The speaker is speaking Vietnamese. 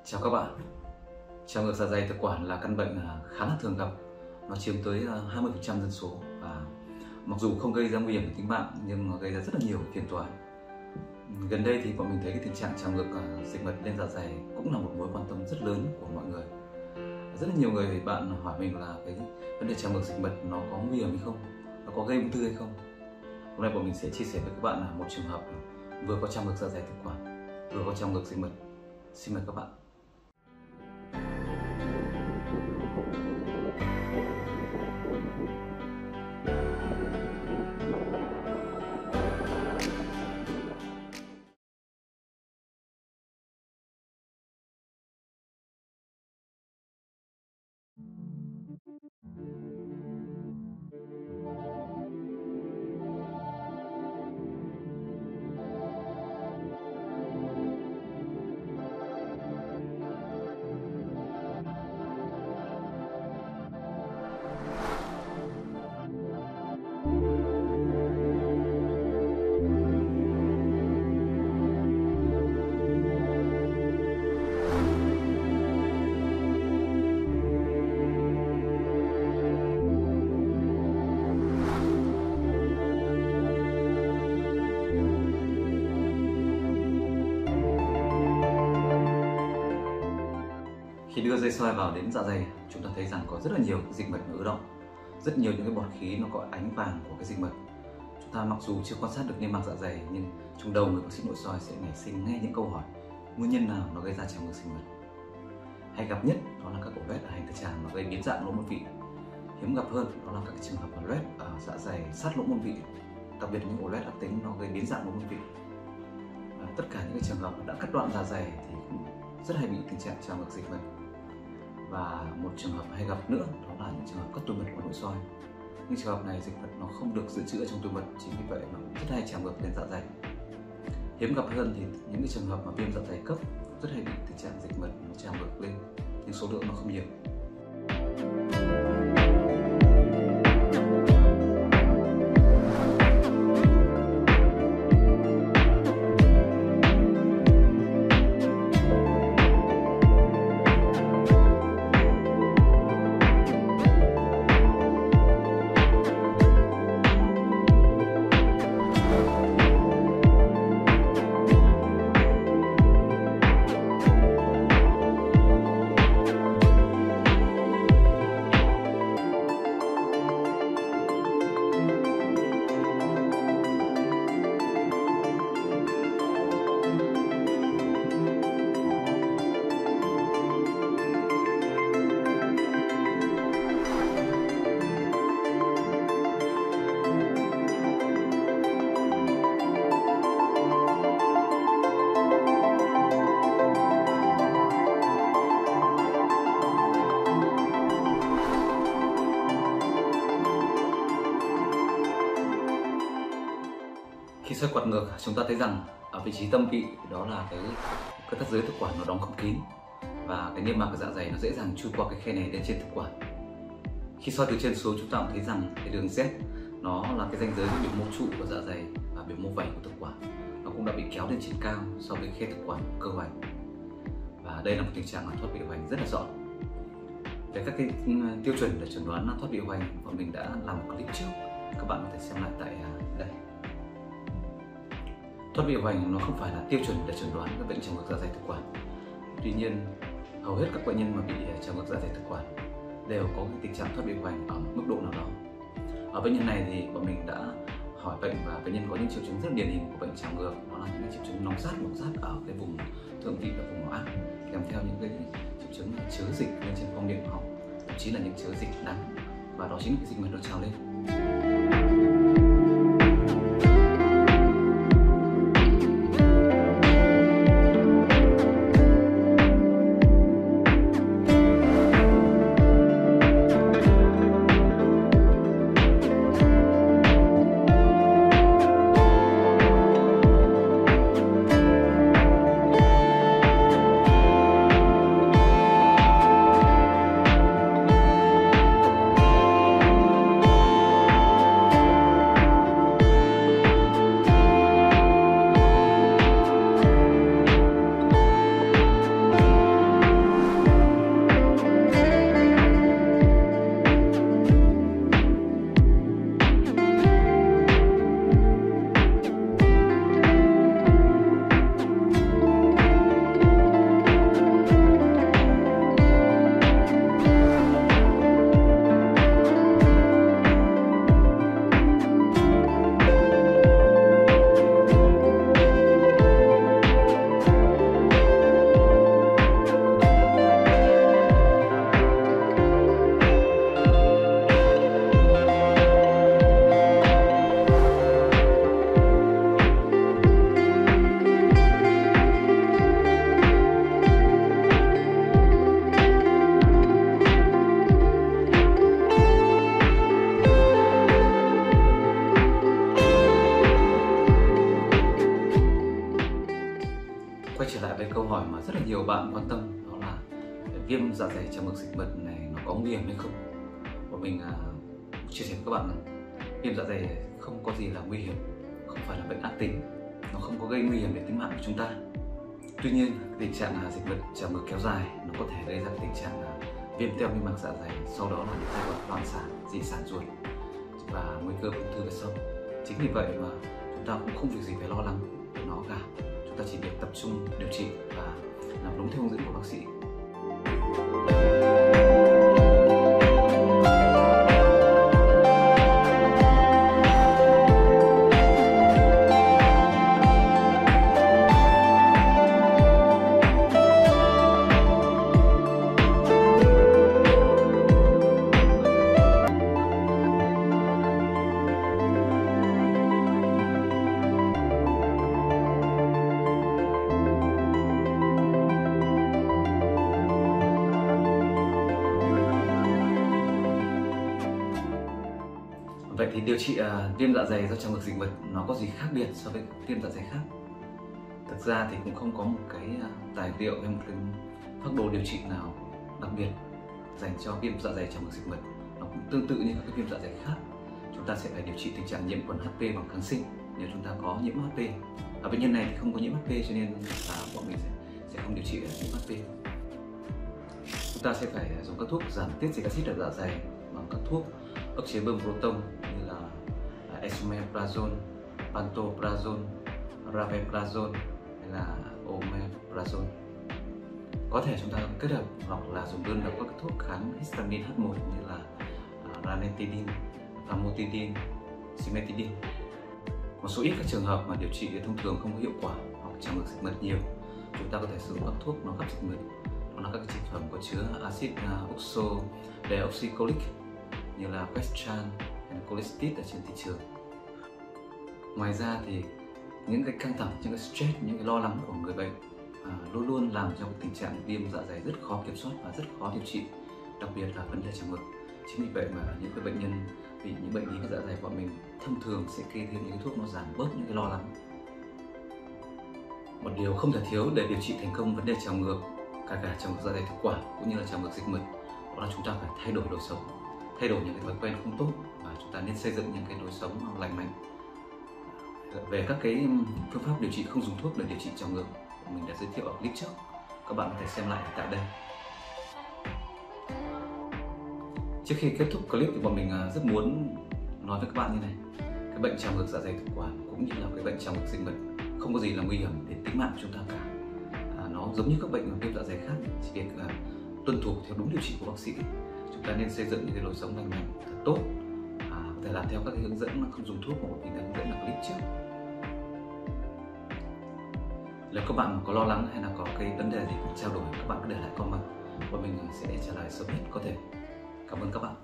Chào các bạn. Trào ngược dạ dày thực quản là căn bệnh khá là thường gặp. Nó chiếm tới 20% dân số và mặc dù không gây ra nguy hiểm đến tính mạng nhưng nó gây ra rất là nhiều phiền toái. Gần đây thì bọn mình thấy cái tình trạng trào ngược dịch mật lên dạ dày cũng là một mối quan tâm rất lớn của mọi người. Rất là nhiều người bạn hỏi mình là cái vấn đề trào ngược dịch mật nó có nguy hiểm hay không, nó có gây ung thư hay không. Hôm nay bọn mình sẽ chia sẻ với các bạn là một trường hợp vừa có trào ngược dạ dày thực quản, vừa có trào ngược dịch mật. Xin mời các bạn. Khi đưa dây soi vào đến dạ dày, chúng ta thấy rằng có rất là nhiều dịch mật ứ động, rất nhiều những cái bọt khí nó có ánh vàng của cái dịch mật. Chúng ta mặc dù chưa quan sát được niêm mạc dạ dày nhưng trong đầu người bác sĩ nội soi sẽ nảy sinh ngay những câu hỏi: nguyên nhân nào nó gây ra trào ngược dịch mật? Hay gặp nhất đó là các ổ loét ở hành đại tràng nó gây biến dạng lỗ môn vị. Hiếm gặp hơn đó là các trường hợp loét ở dạ dày sát lỗ môn vị, đặc biệt những ổ loét ác tính nó gây biến dạng lỗ môn vị. Tất cả những cái trường hợp đã cắt đoạn dạ dày thì cũng rất hay bị tình trạng trào ngược dịch mật. Và một trường hợp hay gặp nữa đó là những trường hợp cắt túi mật của nội soi. Những trường hợp này dịch mật nó không được dự trữ trong túi mật, chính vì vậy nó cũng rất hay trào ngược lên dạ dày. Hiếm gặp hơn thì những cái trường hợp mà viêm dạ dày cấp rất hay bị tình trạng dịch mật nó trào ngược lên, nhưng số lượng nó không nhiều. Khi xoay quạt ngược, chúng ta thấy rằng ở vị trí tâm vị đó là cái thắt dưới thực quản nó đóng không kín và cái niêm mạc của dạ dày nó dễ dàng chui qua cái khe này lên trên thực quản. Khi soi từ trên xuống, chúng ta cũng thấy rằng cái đường Z nó là cái ranh giới biểu mô trụ của dạ dày và biểu mô vảy của thực quản, nó cũng đã bị kéo lên trên cao so với khe thực quản cơ hoành. Và đây là một tình trạng thoát vị hoành rất là rõ. Về các cái tiêu chuẩn để chẩn đoán thoát vị hoành, bọn mình đã làm một clip trước, các bạn có thể xem lại tại đây. Thoát vị hoành nó không phải là tiêu chuẩn để chẩn đoán các bệnh trào ngược dạ dày thực quản. Tuy nhiên, hầu hết các bệnh nhân mà bị trào ngược dạ dày thực quản đều có cái tình trạng thoát vị hoành ở một mức độ nào đó. Ở bệnh nhân này thì bọn mình đã hỏi bệnh và bệnh nhân có những triệu chứng rất điển hình của bệnh trào ngược, đó là những triệu chứng nóng rát ở cái vùng thượng vị và vùng ác, kèm theo những cái triệu chứng chớ dịch lên trên khoang miệng họng, thậm chí là những chớ dịch đắng, và đó chính là cái dịch mật nó trào lên. nhiều bạn quan tâm đó là viêm dạ dày trào ngược dịch mật này nó có nguy hiểm hay không. Và mình chia sẻ với các bạn rằng viêm dạ dày không có gì là nguy hiểm, không phải là bệnh ác tính, nó không có gây nguy hiểm đến tính mạng của chúng ta. Tuy nhiên, tình trạng dịch mật trào ngược kéo dài nó có thể gây ra tình trạng viêm teo niêm mạc dạ dày, sau đó là những giai đoạn loạn sản, dị sản ruột và nguy cơ ung thư về sau. Chính vì vậy mà chúng ta cũng không việc gì phải lo lắng về nó cả. Chúng ta chỉ việc tập trung điều trị và làm đúng theo hướng dẫn của bác sĩ. Vậy thì điều trị viêm dạ dày do trào ngược dịch mật nó có gì khác biệt so với viêm dạ dày khác? Thực ra thì cũng không có một cái tài liệu hay một cái phác đồ điều trị nào đặc biệt dành cho viêm dạ dày trào ngược dịch mật. Nó cũng tương tự như các cái viêm dạ dày khác. Chúng ta sẽ phải điều trị tình trạng nhiễm khuẩn HP bằng kháng sinh nếu chúng ta có nhiễm HP. Bệnh nhân này thì không có nhiễm HP cho nên là bọn mình sẽ không điều trị nhiễm HP. Chúng ta sẽ phải dùng các thuốc giảm tiết dịch axit ở dạ dày bằng các thuốc ức chế bơm proton như là esomeprazole, pantoprazole, rabeprazole hay là omeprazole. Có thể chúng ta kết hợp hoặc là dùng đơn độc các thuốc kháng histamine H1 như là ranitidine, famotidine, cimetidine. Một số ít các trường hợp mà điều trị thông thường không có hiệu quả hoặc trào ngược dịch mật nhiều, chúng ta có thể sử dụng các thuốc nó gấp dịch mật, đó là các chế phẩm có chứa axit oxodeoxycholic như là Questran hay Colistit ở trên thị trường. Ngoài ra thì những cái căng thẳng, những cái stress, những cái lo lắng của người bệnh luôn luôn làm cho tình trạng viêm dạ dày rất khó kiểm soát và rất khó điều trị, đặc biệt là vấn đề trào ngược. Chính vì vậy mà những cái bệnh nhân bị những bệnh lý về dạ dày bọn mình thông thường sẽ kê thêm những cái thuốc nó giảm bớt những cái lo lắng. Một điều không thể thiếu để điều trị thành công vấn đề trào ngược, cả trào ngược dạ dày thực quản cũng như là trào ngược dịch mật, đó là chúng ta phải thay đổi lối sống, thay đổi những cái thói quen không tốt và chúng ta nên xây dựng những cái lối sống lành mạnh. Về các cái phương pháp điều trị không dùng thuốc để điều trị trào ngược mình đã giới thiệu ở clip trước, các bạn có thể xem lại tại đây. Trước khi kết thúc clip thì bọn mình rất muốn nói với các bạn như này: cái bệnh trào ngược dạ dày thực quản cũng như là cái bệnh trào ngược dịch mật không có gì là nguy hiểm đến tính mạng của chúng ta cả. Nó giống như các bệnh viêm dạ dày khác, chỉ việc tuân thủ theo đúng điều trị của bác sĩ. Chúng ta nên xây dựng những cái lối sống lành mạnh thật tốt, có thể làm theo các cái hướng dẫn không dùng thuốc mà mình đã hướng dẫn ở clip trước. Nếu các bạn có lo lắng hay là có cái vấn đề gì cần trao đổi, các bạn cứ để lại comment và mình sẽ trả lời sớm nhất có thể. Cảm ơn các bạn.